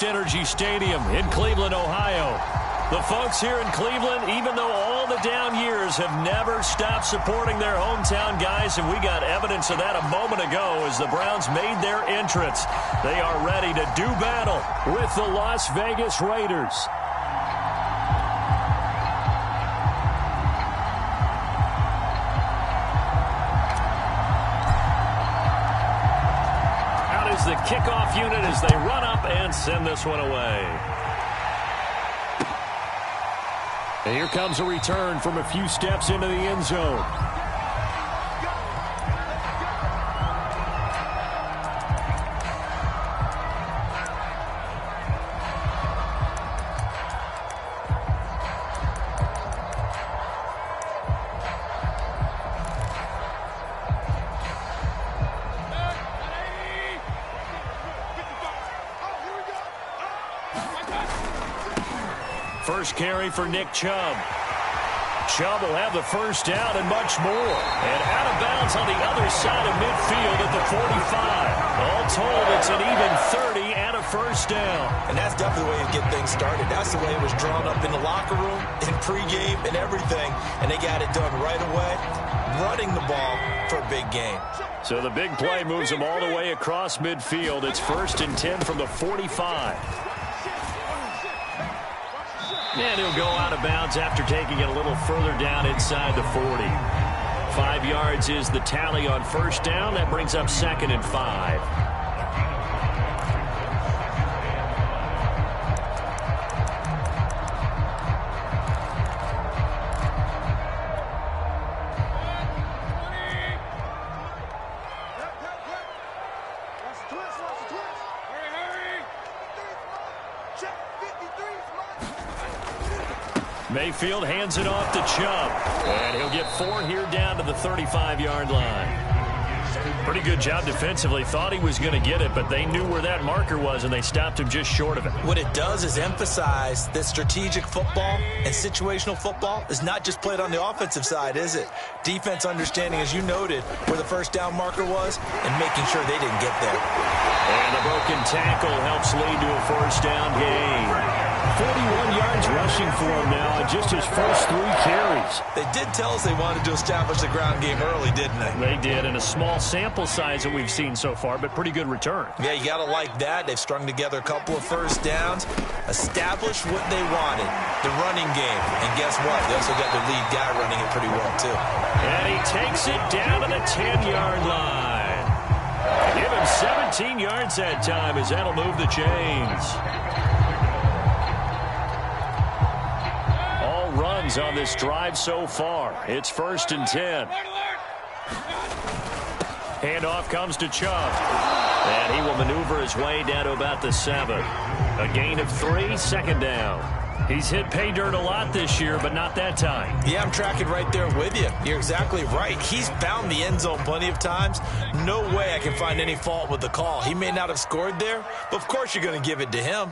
Energy Stadium in Cleveland, Ohio. The folks here in Cleveland, even though all the down years, have never stopped supporting their hometown guys, and we got evidence of that a moment ago as the Browns made their entrance. They are ready to do battle with the Las Vegas Raiders. The kickoff unit as they run up and send this one away. And here comes a return from a few steps into the end zone. First carry for Nick Chubb. Chubb will have the first down and much more. And out of bounds on the other side of midfield at the 45. All told, it's an even 30 and a first down. And that's definitely the way to get things started. That's the way it was drawn up in the locker room, in pregame, and everything. And they got it done right away, running the ball for a big game. So the big play moves them all the way across midfield. It's 1st and 10 from the 45. And he'll go out of bounds after taking it a little further down inside the 40. 5 yards is the tally on first down. That brings up 2nd and 5. Mayfield hands it off to Chubb. And he'll get 4 here down to the 35-yard line. Pretty good job defensively. Thought he was going to get it, but they knew where that marker was, and they stopped him just short of it. What it does is emphasize that strategic football and situational football is not just played on the offensive side, is it? Defense understanding, as you noted, where the first down marker was and making sure they didn't get there. And the broken tackle helps lead to a first down gain. 41 yards rushing for him now on just his first 3 carries. They did tell us they wanted to establish the ground game early, didn't they? They did, in a small sample size that we've seen so far, but pretty good return. Yeah, you got to like that. They've strung together a couple of first downs, established what they wanted, the running game. And guess what? They also got their lead guy running it pretty well, too. And he takes it down to the 10-yard line. Give him 17 yards that time as that'll move the chains. Runs on this drive so far. It's 1st and 10. Handoff comes to Chubb. And he will maneuver his way down to about the 7. A gain of 3, 2nd down. He's hit pay dirt a lot this year, but not that time. Yeah, I'm tracking right there with you. You're exactly right. He's found the end zone plenty of times. No way I can find any fault with the call. He may not have scored there, but of course you're going to give it to him.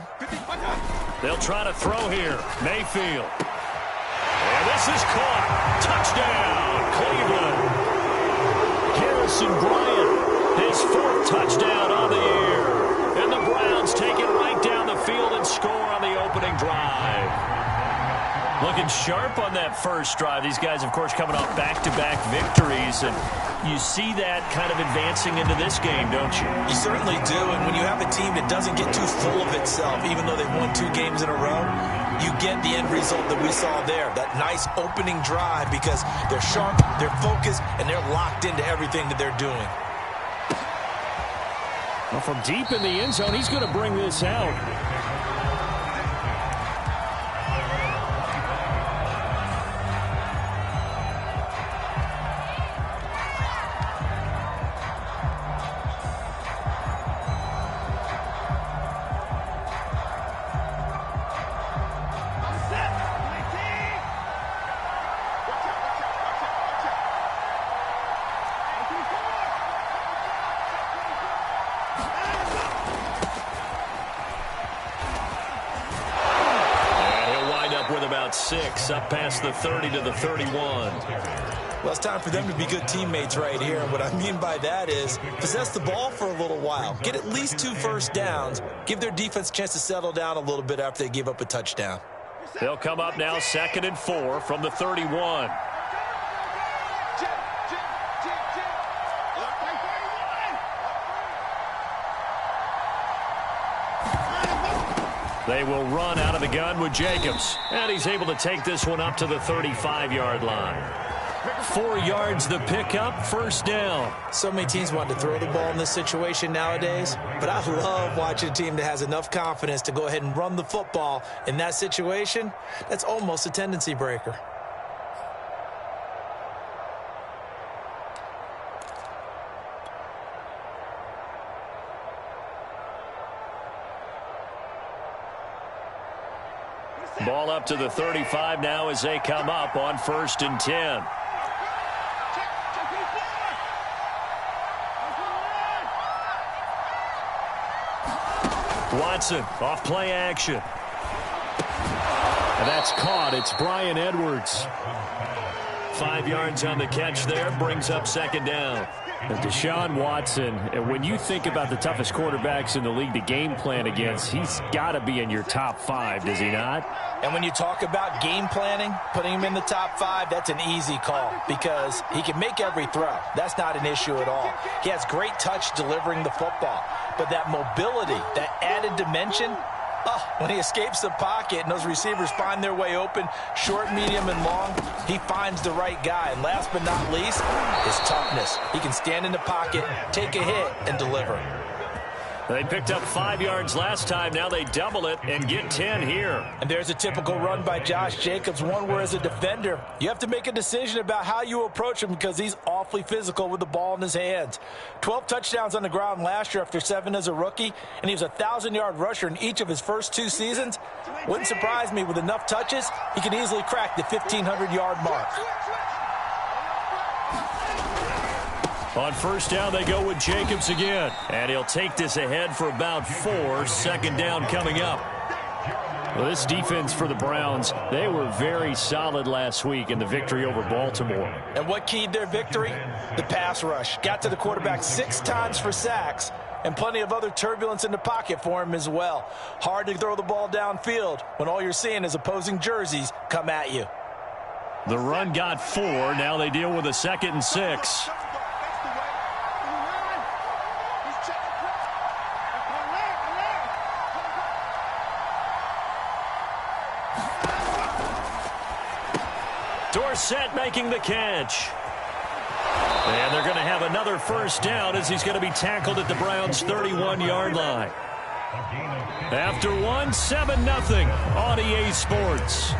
They'll try to throw here. Mayfield. And this is caught. Touchdown, Cleveland. Harrison Bryant, his 4th touchdown on the year. And the Browns take it right down the field and score on the opening drive. Looking sharp on that first drive. These guys, of course, coming off back-to-back victories. And you see that kind of advancing into this game, don't you? You certainly do. And when you have a team that doesn't get too full of itself, even though they've won 2 games in a row, you get the end result that we saw there, that nice opening drive, because they're sharp, they're focused, and they're locked into everything that they're doing. Well, from deep in the end zone, he's going to bring this out. 6, up past the 30 to the 31. Well, it's time for them to be good teammates right here. And what I mean by that is possess the ball for a little while. Get at least 2 first downs. Give their defense a chance to settle down a little bit after they give up a touchdown. They'll come up now 2nd and 4 from the 31. They will run out of the gun with Jacobs. And he's able to take this one up to the 35-yard line. 4 yards the pickup, first down. So many teams want to throw the ball in this situation nowadays, but I love watching a team that has enough confidence to go ahead and run the football in that situation. That's almost a tendency breaker. Ball up to the 35 now as they come up on 1st and 10. Watson off play action. And that's caught. It's Bryan Edwards. 5 yards on the catch there. Brings up 2nd down. And Deshaun Watson, when you think about the toughest quarterbacks in the league to game plan against, he's got to be in your top 5, does he not? And when you talk about game planning, putting him in the top 5, that's an easy call because he can make every throw. That's not an issue at all. He has great touch delivering the football. But that mobility, that added dimension, when he escapes the pocket and those receivers find their way open, short, medium, and long, he finds the right guy. And last but not least, his toughness. He can stand in the pocket, take a hit, and deliver. They picked up 5 yards last time. Now they double it and get 10 here. And there's a typical run by Josh Jacobs, one where as a defender, you have to make a decision about how you approach him because he's awfully physical with the ball in his hands. 12 touchdowns on the ground last year after 7 as a rookie, and he was a 1,000-yard rusher in each of his first 2 seasons. Wouldn't surprise me with enough touches, he can easily crack the 1,500-yard mark. On 1st down, they go with Jacobs again. And he'll take this ahead for about 4. 2nd down coming up. Well, this defense for the Browns, they were very solid last week in the victory over Baltimore. And what keyed their victory? The pass rush. Got to the quarterback 6 times for sacks, and plenty of other turbulence in the pocket for him as well. Hard to throw the ball downfield when all you're seeing is opposing jerseys come at you. The run got 4. Now they deal with a 2nd and 6. Dorsett making the catch. And they're going to have another 1st down as he's going to be tackled at the Browns' 31-yard line. After 1, 7-0 on EA Sports.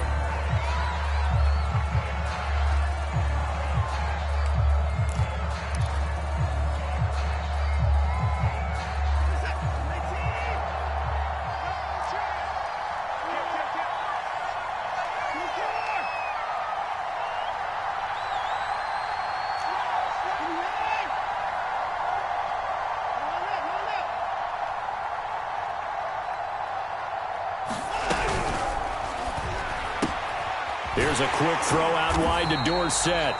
Here's a quick throw out wide to Dorsett.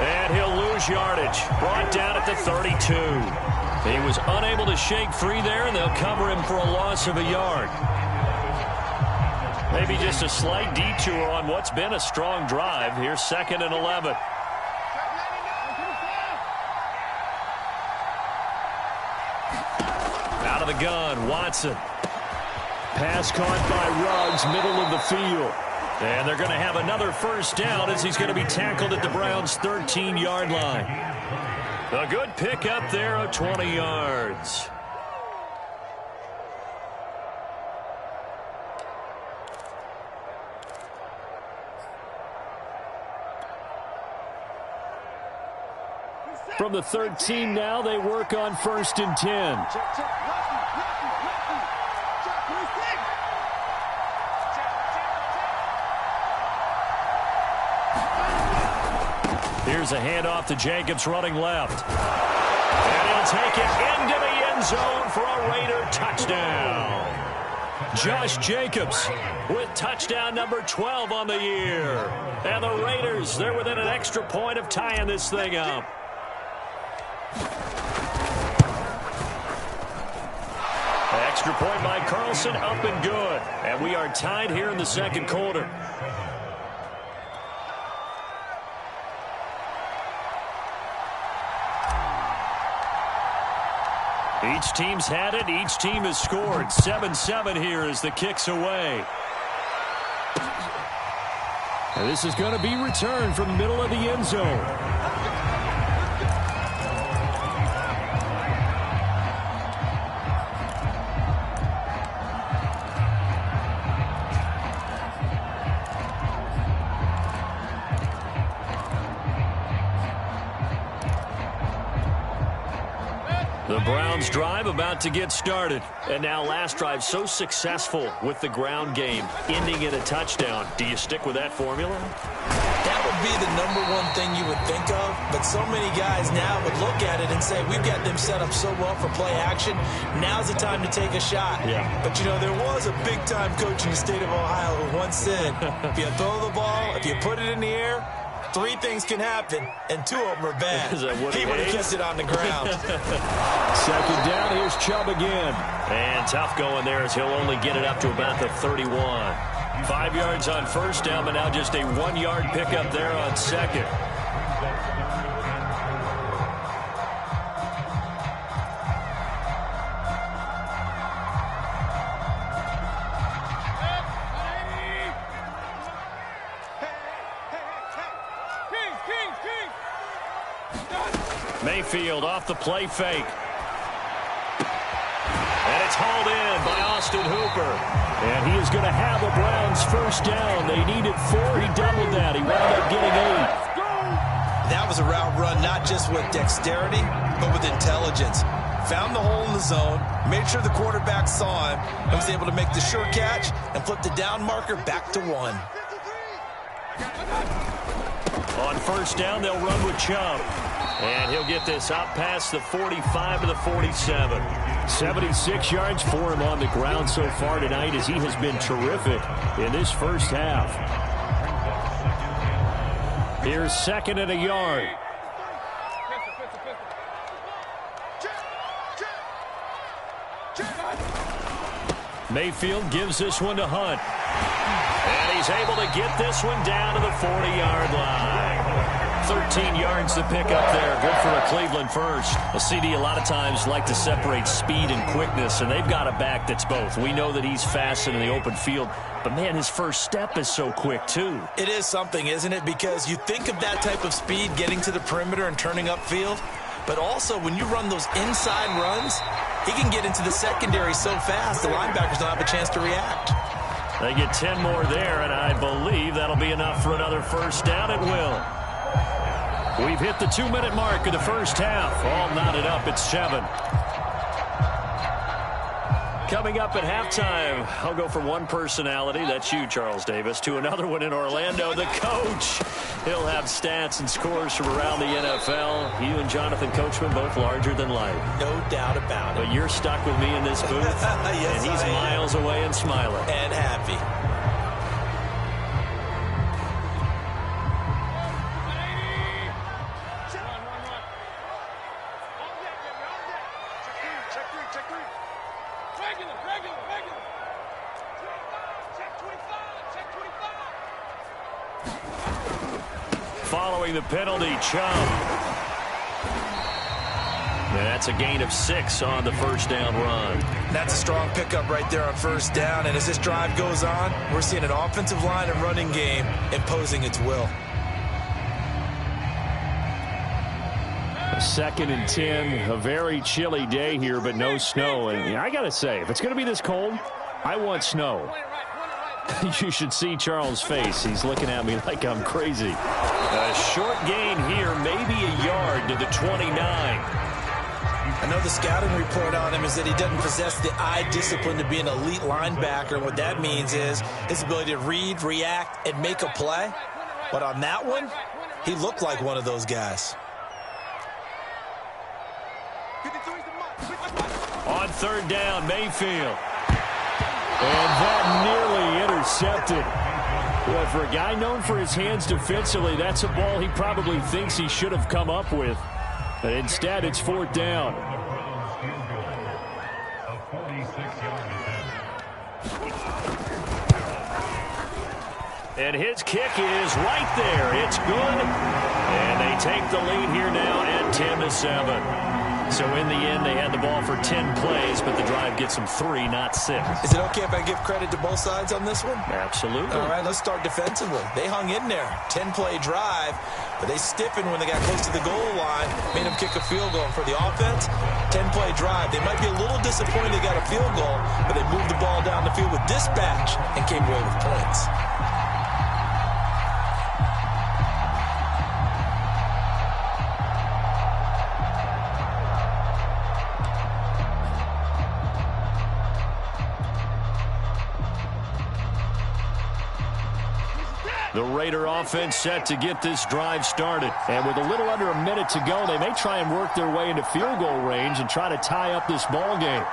And he'll lose yardage. Brought down at the 32. He was unable to shake free there, and they'll cover him for a loss of a yard. Maybe just a slight detour on what's been a strong drive. Here's 2nd and 11. Out of the gun, Watson. Pass caught by Ruggs, middle of the field. And they're going to have another 1st down as he's going to be tackled at the Browns' 13-yard line. A good pickup there of 20 yards. From the 13 now, they work on 1st and 10. Here's a handoff to Jacobs running left. And he'll take it into the end zone for a Raider touchdown. Josh Jacobs with touchdown number 12 on the year. And the Raiders, they're within an extra point of tying this thing up. Extra point by Carlson, up and good. And we are tied here in the second quarter. Each team's had it. Each team has scored. 7-7 here as the kick's away. And this is going to be returned from the middle of the end zone. The Browns drive about to get started. And now last drive so successful with the ground game, ending in a touchdown. Do you stick with that formula? That would be the number one thing you would think of. But so many guys now would look at it and say, we've got them set up so well for play action. Now's the time to take a shot. Yeah. But, you know, there was a big-time coach in the state of Ohio who once said, if you throw the ball, if you put it in the air, 3 things can happen, and 2 of them are bad. He would have kept it on the ground. Second down, here's Chubb again. And tough going there as he'll only get it up to about the 31. 5 yards on first down, but now just a 1-yard pickup there on second. Mayfield off the play fake. And it's hauled in by Austin Hooper. And he is going to have the Browns first down. They needed 4. He doubled that. He wound up getting 8. That was a route run not just with dexterity, but with intelligence. Found the hole in the zone, made sure the quarterback saw him, and was able to make the sure catch and flip the down marker back to 1. On first down, they'll run with Chubb. And he'll get this out past the 45 to the 47. 76 yards for him on the ground so far tonight as he has been terrific in this first half. Here's second and a yard. Mayfield gives this one to Hunt. And he's able to get this one down to the 40-yard line. 13 yards to pick up there. Good for a Cleveland first. A CD a lot of times like to separate speed and quickness, and they've got a back that's both. We know that he's fast in the open field, but, man, his first step is so quick, too. It is something, isn't it? Because you think of that type of speed getting to the perimeter and turning upfield, but also when you run those inside runs, he can get into the secondary so fast the linebackers don't have a chance to react. They get 10 more there, and I believe that'll be enough for another first down. It will. We've hit the 2-minute mark of the first half. All knotted up at 7. Coming up at halftime, I'll go from one personality, that's you, Charles Davis, to another one in Orlando, the coach. He'll have stats and scores from around the NFL. You and Jonathan Coachman, both larger than life. No doubt about it. But you're stuck with me in this booth, yes, and he's miles away and smiling. And happy. Following the penalty, Chubb. And that's a gain of 6 on the first down run. That's a strong pickup right there on first down. And as this drive goes on, we're seeing an offensive line and running game imposing its will. 2nd and 10, a very chilly day here, but no snow. And I got to say, if it's going to be this cold, I want snow. You should see Charles' face. He's looking at me like I'm crazy. A short gain here, maybe a yard to the 29. I know the scouting report on him is that he doesn't possess the eye discipline to be an elite linebacker. What that means is his ability to read, react, and make a play. But on that one, he looked like one of those guys. On third down, Mayfield. And that nearly intercepted. Well, for a guy known for his hands defensively, that's a ball he probably thinks he should have come up with. But instead, it's fourth down. And his kick is right there. It's good. And they take the lead here now at 10-7. So in the end, they had the ball for 10 plays, but the drive gets them 3, not 6. Is it okay if I give credit to both sides on this one? Absolutely. All right, let's start defensively. They hung in there. 10-play drive, but they stiffened when they got close to the goal line, made them kick a field goal. And for the offense, 10-play drive. They might be a little disappointed they got a field goal, but they moved the ball down the field with dispatch and came away with points. The Raider offense set to get this drive started. And with a little under a minute to go, they may try and work their way into field goal range and try to tie up this ball game.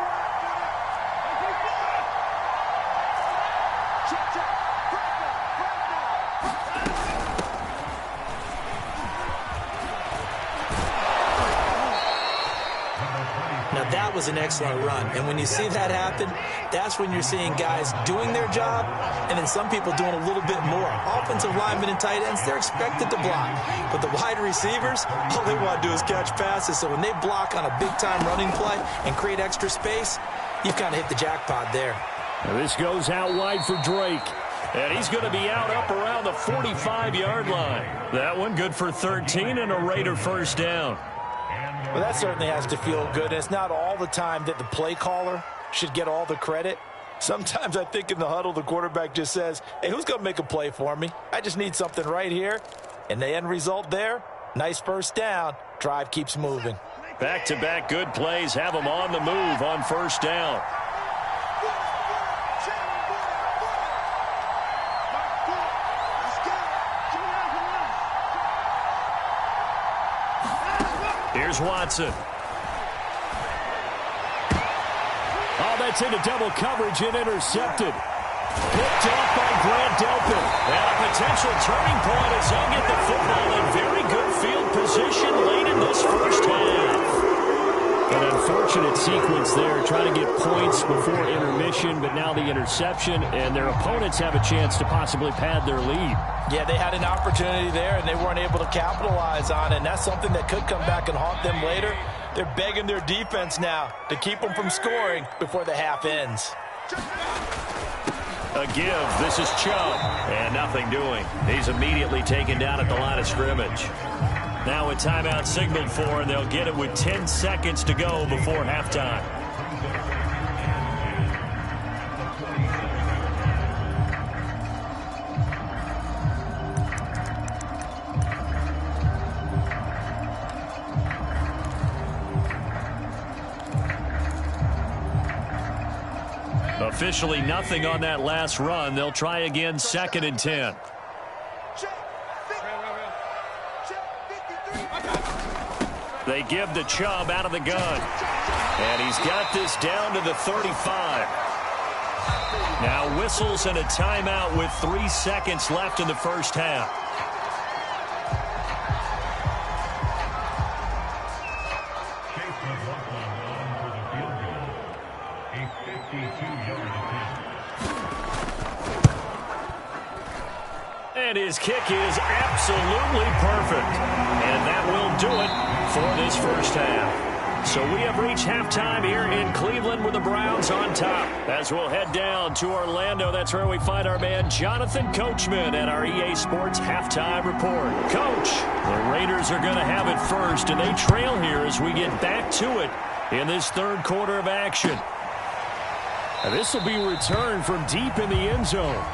That was an excellent run. And when you see that happen, that's when you're seeing guys doing their job and then some people doing a little bit more. Offensive linemen and tight ends, they're expected to block. But the wide receivers, all they want to do is catch passes. So when they block on a big-time running play and create extra space, you've kind of hit the jackpot there. Now this goes out wide for Drake. And he's going to be out up around the 45-yard line. That one good for 13 and a Raider first down. Well, that certainly has to feel good. It's not all the time that the play caller should get all the credit. Sometimes I think in the huddle, the quarterback just says, hey, who's going to make a play for me? I just need something right here. And the end result there, nice first down. Drive keeps moving. Back-to-back good plays have them on the move on first down. Here's Watson. Oh, that's into double coverage and intercepted. Picked off by Grant Delpit. And a potential turning point as they'll get the football in very good field position late in this first half. An unfortunate sequence there, trying to get points before intermission, but now the interception, and their opponents have a chance to possibly pad their lead. Yeah, they had an opportunity there, and they weren't able to capitalize on it, and that's something that could come back and haunt them later. They're begging their defense now to keep them from scoring before the half ends. A give. This is Chubb, and nothing doing. He's immediately taken down at the line of scrimmage. Now a timeout signaled for, and they'll get it with 10 seconds to go before halftime. Officially nothing on that last run. They'll try again, 2nd and 10. They give to Chubb out of the gun. And he's got this down to the 35. Now whistles and a timeout with 3 seconds left in the first half. And his kick is absolutely perfect. And that will do it for this first half. So we have reached halftime here in Cleveland with the Browns on top. As we'll head down to Orlando, that's where we find our man Jonathan Coachman at our EA Sports Halftime Report. Coach, the Raiders are going to have it first, and they trail here as we get back to it in this third quarter of action. And this will be returned from deep in the end zone.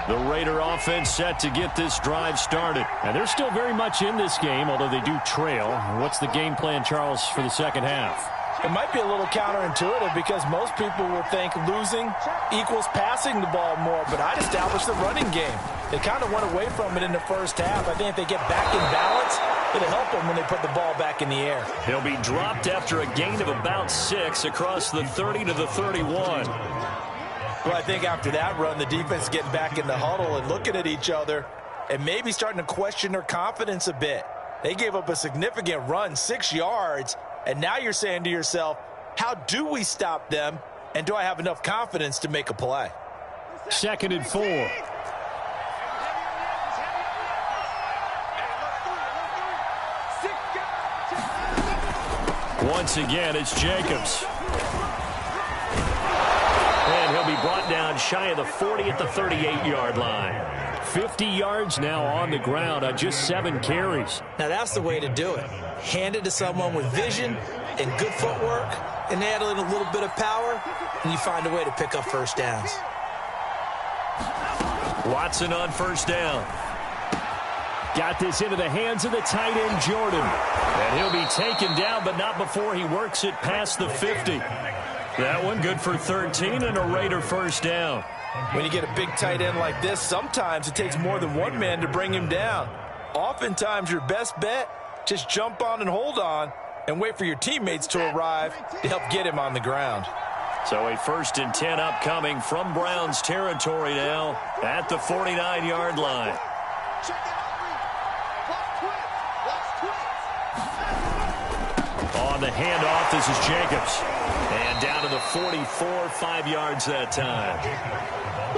The Raider offense set to get this drive started. And they're still very much in this game, although they do trail. What's the game plan, Charles, for the second half? It might be a little counterintuitive because most people will think losing equals passing the ball more, but I'd establish the running game. They kind of went away from it in the first half. I think if they get back in balance, it'll help them when they put the ball back in the air. He'll be dropped after a gain of about 6 across the 30 to the 31. Well, I think after that run, the defense getting back in the huddle and looking at each other and maybe starting to question their confidence a bit. They gave up a significant run, 6 yards, and now you're saying to yourself, how do we stop them, and do I have enough confidence to make a play? 2nd and 4. Once again, it's Jacobs. And he'll be brought down shy of the 40 at the 38-yard line. 50 yards now on the ground on just 7 carries. Now that's the way to do it. Hand it to someone with vision and good footwork, and add in a little bit of power, and you find a way to pick up first downs. Watson on first down. Got this into the hands of the tight end, Jordan. And he'll be taken down, but not before he works it past the 50. That one good for 13 and a Raider first down. When you get a big tight end like this, sometimes it takes more than one man to bring him down. Oftentimes, your best bet, just jump on and hold on and wait for your teammates to arrive to help get him on the ground. So a 1st and 10 upcoming from Browns territory now at the 49-yard line. On the handoff, this is Jacobs. And down to the 44, 5 yards that time.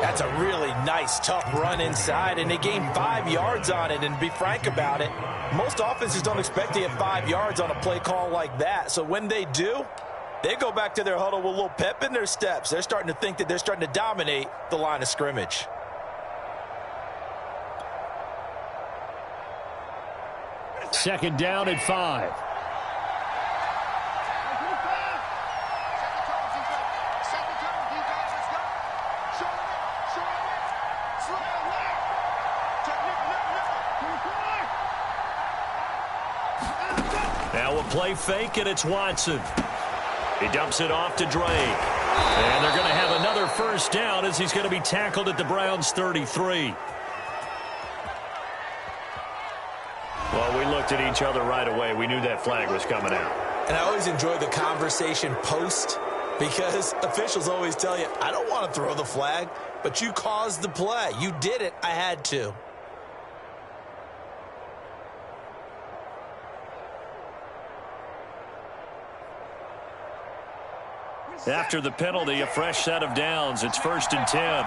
That's a really nice, tough run inside, and they gained 5 yards on it. And to be frank about it, most offenses don't expect to get 5 yards on a play call like that. So when they do, they go back to their huddle with a little pep in their steps. They're starting to think that they're starting to dominate the line of scrimmage. Second down at 5. Now a play fake, and it's Watson. He dumps it off to Drake. And they're going to have another first down as he's going to be tackled at the Browns' 33. Well, we looked at each other right away. We knew that flag was coming out. And I always enjoy the conversation post because officials always tell you, I don't want to throw the flag, but you caused the play. You did it. I had to. After the penalty, a fresh set of downs. It's 1st and 10.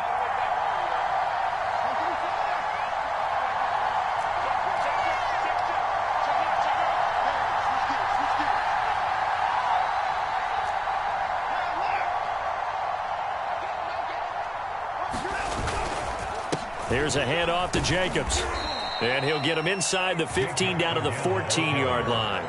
Here's a handoff to Jacobs. And he'll get him inside the 15 down to the 14-yard line.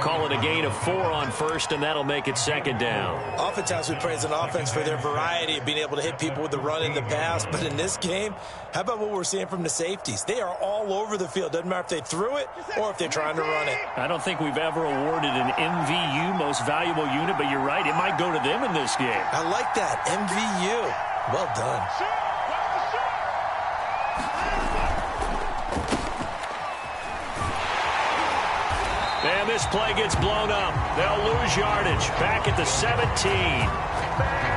Call it a gain of 4 on first, and that'll make it 2nd down. Oftentimes we praise an offense for their variety of being able to hit people with the run in the pass. But in this game, how about what we're seeing from the safeties? They are all over the field. Doesn't matter if they threw it or if they're trying to run it. I don't think we've ever awarded an MVU, most valuable unit, but you're right. It might go to them in this game. I like that. MVU. Well done. And this play gets blown up. They'll lose yardage. Back at the 17.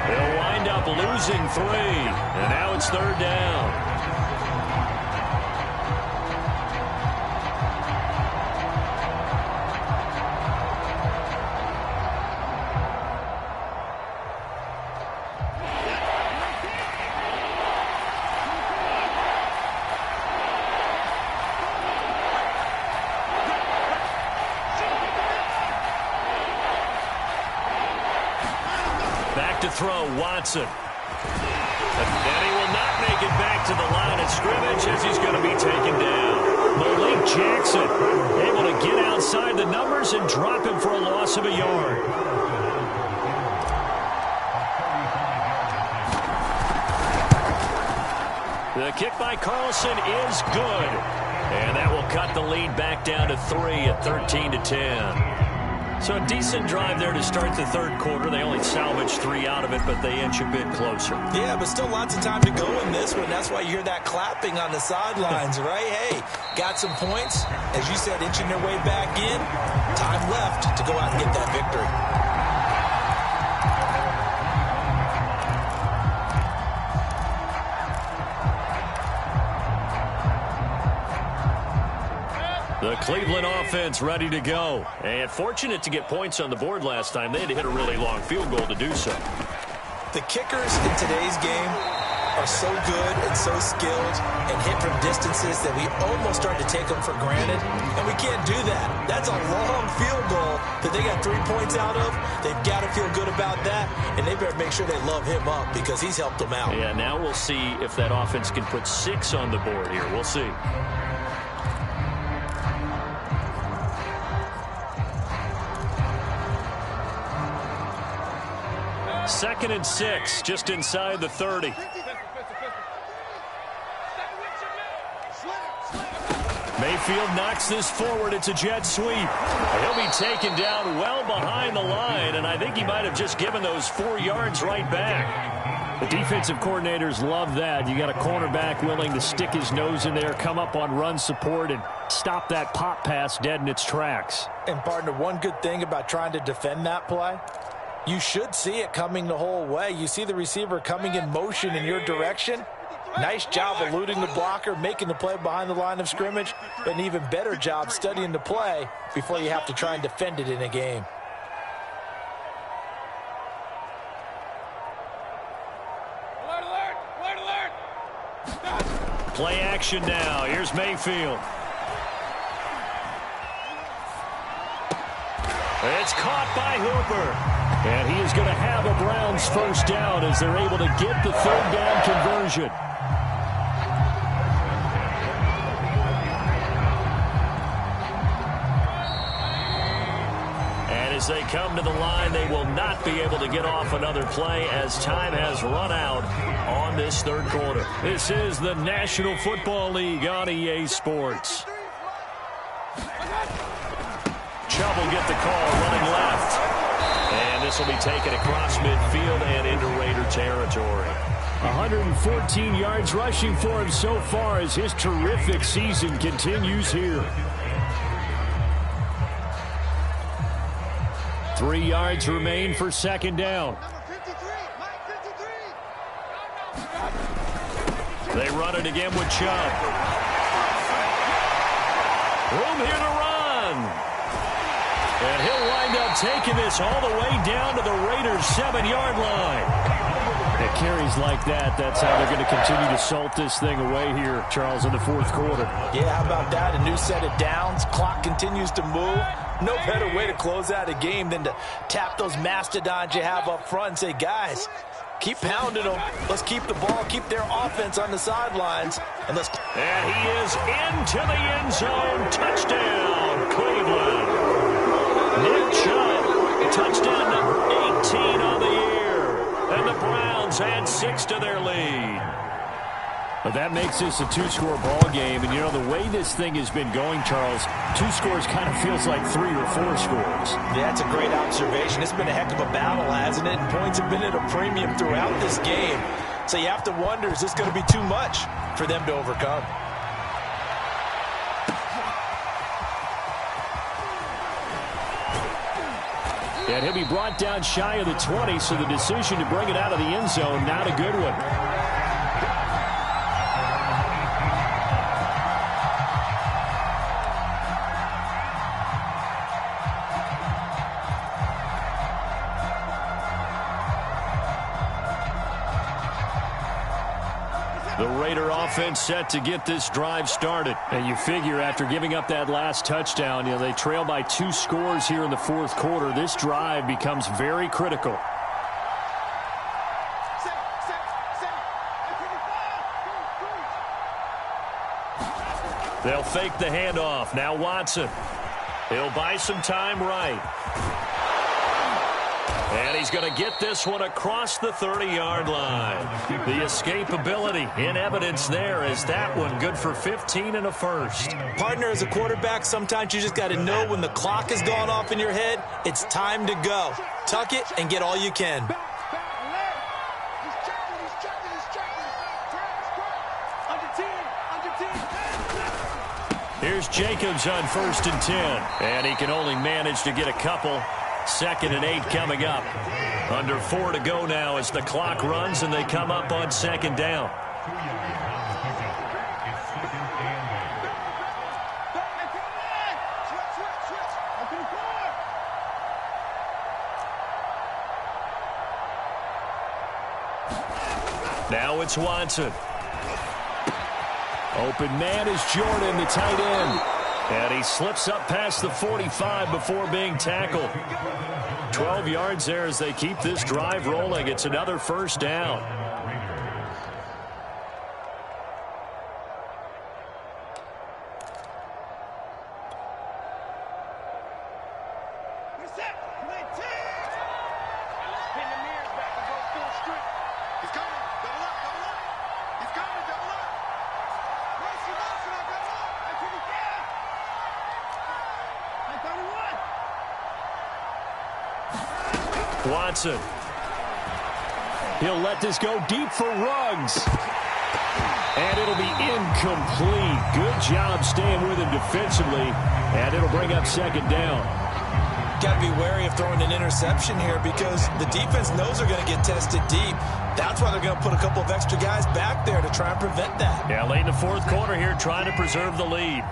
They'll wind up losing 3. And now it's 3rd down. To throw, Watson. And he will not make it back to the line of scrimmage as he's going to be taken down. Malik Jackson able to get outside the numbers and drop him for a loss of a yard. The kick by Carlson is good. And that will cut the lead back down to 3 at 13 to 10. So a decent drive there to start the third quarter. They only salvaged 3 out of it, but they inch a bit closer. Yeah, but still lots of time to go in this one. That's why you hear that clapping on the sidelines, right? Hey, got some points. As you said, inching their way back in. Time left to go out and get that victory. The Cleveland offense ready to go. And fortunate to get points on the board last time. They had to hit a really long field goal to do so. The kickers in today's game are so good and so skilled and hit from distances that we almost start to take them for granted. And we can't do that. That's a long field goal that they got 3 points out of. They've got to feel good about that. And they better make sure they love him up because he's helped them out. Yeah, now we'll see if that offense can put 6 on the board here. We'll see. Second and 6, just inside the 30. Mayfield knocks this forward. It's a jet sweep. He'll be taken down well behind the line, and I think he might have just given those 4 yards right back. The defensive coordinators love that. You got a cornerback willing to stick his nose in there, come up on run support, and stop that pop pass dead in its tracks. And, partner, one good thing about trying to defend that play, you should see it coming the whole way. You see the receiver coming in motion in your direction. Nice job eluding the blocker, making the play behind the line of scrimmage. But an even better job studying the play before you have to try and defend it in a game. Play action now. Here's Mayfield. It's caught by Hooper. And he is going to have a Browns first down as they're able to get the third down conversion. And as they come to the line, they will not be able to get off another play as time has run out on this third quarter. This is the National Football League on EA Sports. Chubb will get the call running left. And this will be taken across midfield and into Raider territory. 114 yards rushing for him so far as his terrific season continues here. 3 yards remain for second down. They run it again with Chubb. Room here to run. And he'll wind up taking this all the way down to the Raiders' 7-yard line. At carries like that, that's how they're going to continue to salt this thing away here, Charles, in the fourth quarter. Yeah, how about that? A new set of downs. Clock continues to move. No better way to close out a game than to tap those mastodons you have up front and say, guys, keep pounding them. Let's keep the ball, keep their offense on the sidelines. And he is into the end zone. Touchdown, Cleveland. Nick Chubb, touchdown number 18 on the year. And the Browns add 6 to their lead. But that makes this a 2-score ball game. And, you know, the way this thing has been going, Charles, 2 scores kind of feels like 3 or 4 scores. Yeah, that's a great observation. It's been a heck of a battle, hasn't it? And points have been at a premium throughout this game. So you have to wonder, is this going to be too much for them to overcome? And he'll be brought down shy of the 20, so the decision to bring it out of the end zone, not a good one. The Raider offense set to get this drive started. And you figure after giving up that last touchdown, you know, they trail by 2 scores here in the fourth quarter. This drive becomes very critical. They'll fake the handoff. Now Watson. He'll buy some time right. And he's going to get this one across the 30-yard line. The escapability in evidence there as that one good for 15 and a first. Partner, as a quarterback, sometimes you just got to know when the clock has gone off in your head, it's time to go. Tuck it and get all you can. Here's Jacobs on 1st and 10. And he can only manage to get a couple. 2nd and 8 coming up. Under 4 to go now as the clock runs and they come up on 2nd down. Now it's Watson. Open man is Jordan, the tight end. And he slips up past the 45 before being tackled. 12 yards there as they keep this drive rolling. It's another 1st down. Watson. He'll let this go deep for Ruggs. And it'll be incomplete. Good job staying with him defensively. And it'll bring up 2nd down. Got to be wary of throwing an interception here because the defense knows they're going to get tested deep. That's why they're going to put a couple of extra guys back there to try and prevent that. Yeah, late in the 4th quarter here trying to preserve the lead.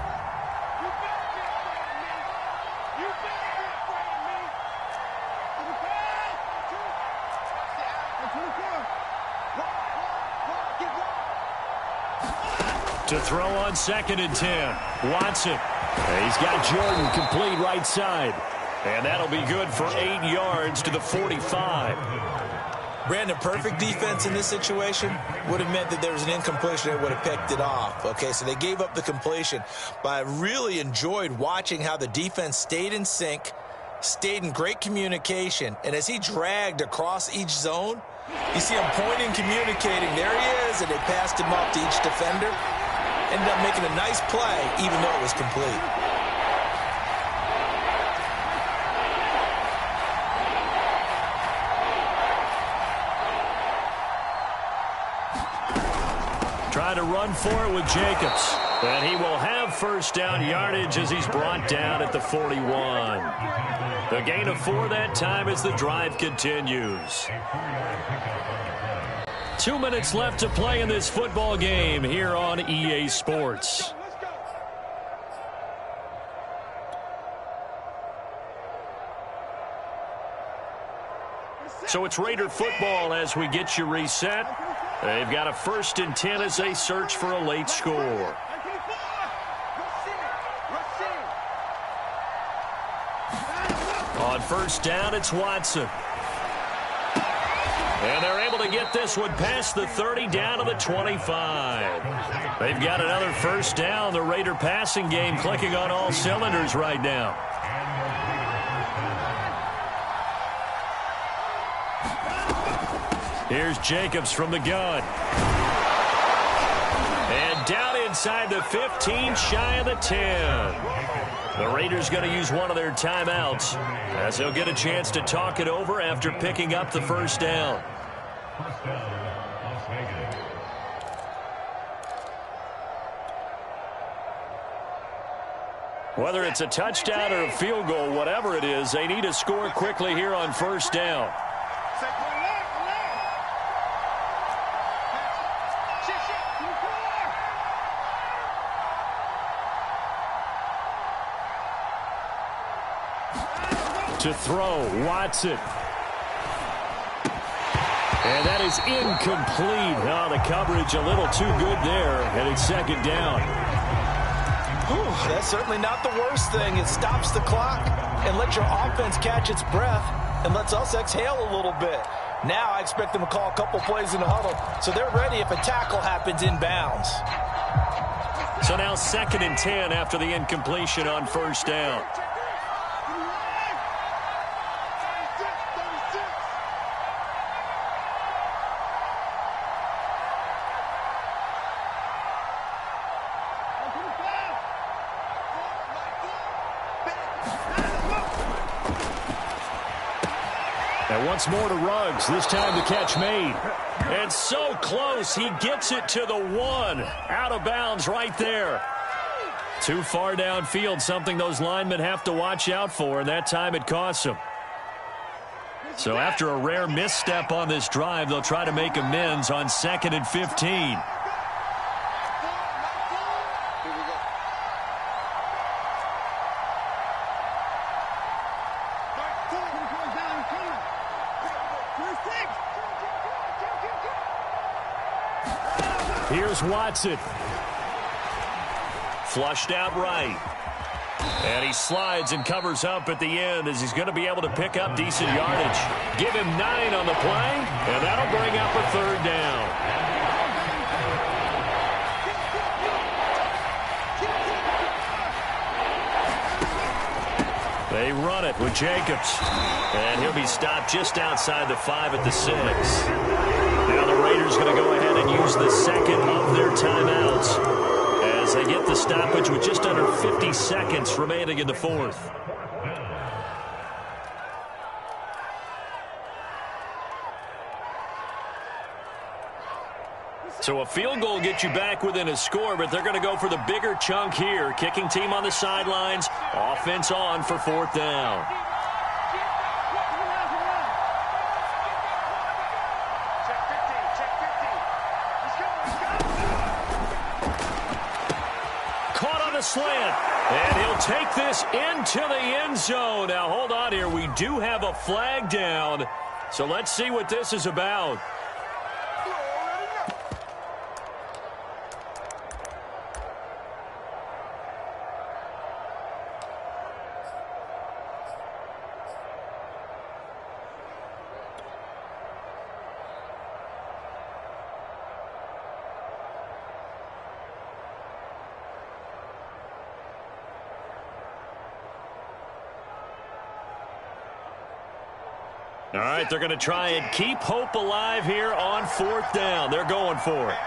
To throw on 2nd and 10. Watson. He's got Jordan complete right side. And that'll be good for 8 yards to the 45. Brandon, perfect defense in this situation would have meant that there was an incompletion that would have picked it off. Okay, so they gave up the completion. But I really enjoyed watching how the defense stayed in sync, stayed in great communication. And as he dragged across each zone, you see him pointing, communicating. There he is, and they passed him off to each defender. Ended up making a nice play, even though it was complete. Trying to run for it with Jacobs. And he will have 1st down yardage as he's brought down at the 41. The gain of 4 that time as the drive continues. 2 minutes left to play in this football game here on EA Sports. So it's Raider football as we get you reset. They've got a 1st and 10 as they search for a late score. On 1st down, it's Watson. And they're able to get this one past the 30 down to the 25. They've got another 1st down. The Raider passing game clicking on all cylinders right now. Here's Jacobs from the gun. And down inside the 15, shy of the 10. The Raiders going to use one of their timeouts as they'll get a chance to talk it over after picking up the 1st down. Whether it's a touchdown or a field goal, whatever it is, they need to score quickly here on 1st down. To throw, Watson. And that is incomplete. Oh, the coverage a little too good there, and it's 2nd down. Whew, that's certainly not the worst thing. It stops the clock and lets your offense catch its breath and lets us exhale a little bit. Now I expect them to call a couple plays in the huddle, so they're ready if a tackle happens inbounds. So now 2nd and 10 after the incompletion on 1st down. It's more to Ruggs. This time the catch made. And so close. He gets it to the 1. Out of bounds right there. Too far downfield, something those linemen have to watch out for, and that time it costs them. So after a rare misstep on this drive, they'll try to make amends on 2nd and 15. Here's Watson. Flushed out right. And he slides and covers up at the end as he's going to be able to pick up decent yardage. Give him 9 on the play, and that'll bring up a 3rd down. They run it with Jacobs. And he'll be stopped just outside the 5 at the 6. Now the Raiders going to go ahead and use the 2nd of their timeouts as they get the stoppage with just under 50 seconds remaining in the 4th. So a field goal gets you back within a score, but they're going to go for the bigger chunk here. Kicking team on the sidelines. Offense on for 4th down. Caught on the slant. And he'll take this into the end zone. Now hold on here. We do have a flag down. So let's see what this is about. All right, they're going to try and keep hope alive here on 4th down. They're going for it.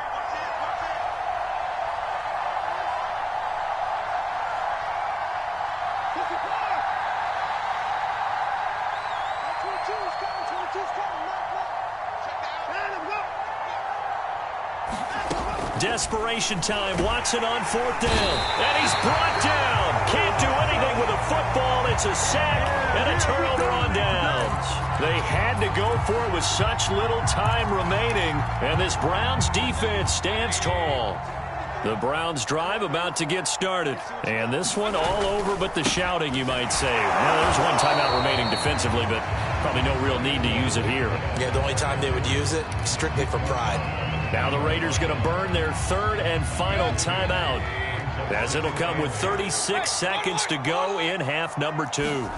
Desperation time. Watson on 4th down. And he's brought down. Can't do anything with a football. It's a sack and a turnover on downs. They had to go for it with such little time remaining. And this Browns defense stands tall. The Browns drive about to get started. And this one all over but the shouting, you might say. Well, there's one timeout remaining defensively, but probably no real need to use it here. Yeah, the only time they would use it, strictly for pride. Now the Raiders going to burn their 3rd and final timeout, as it'll come with 36 seconds to go in half number 2.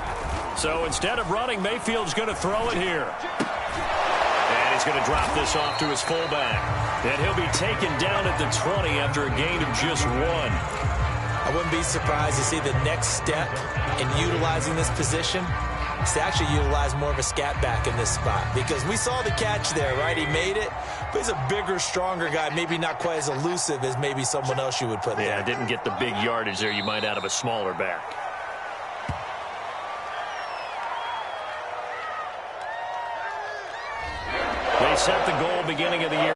So instead of running, Mayfield's going to throw it here. And he's going to drop this off to his fullback. And he'll be taken down at the 20 after a gain of just 1. I wouldn't be surprised to see the next step in utilizing this position is to actually utilize more of a scat back in this spot, because we saw the catch there, right? He made it, but he's a bigger, stronger guy, maybe not quite as elusive as maybe someone else you would put there. Yeah, didn't get the big yardage there you might out of a smaller back. They set the goal beginning of the year.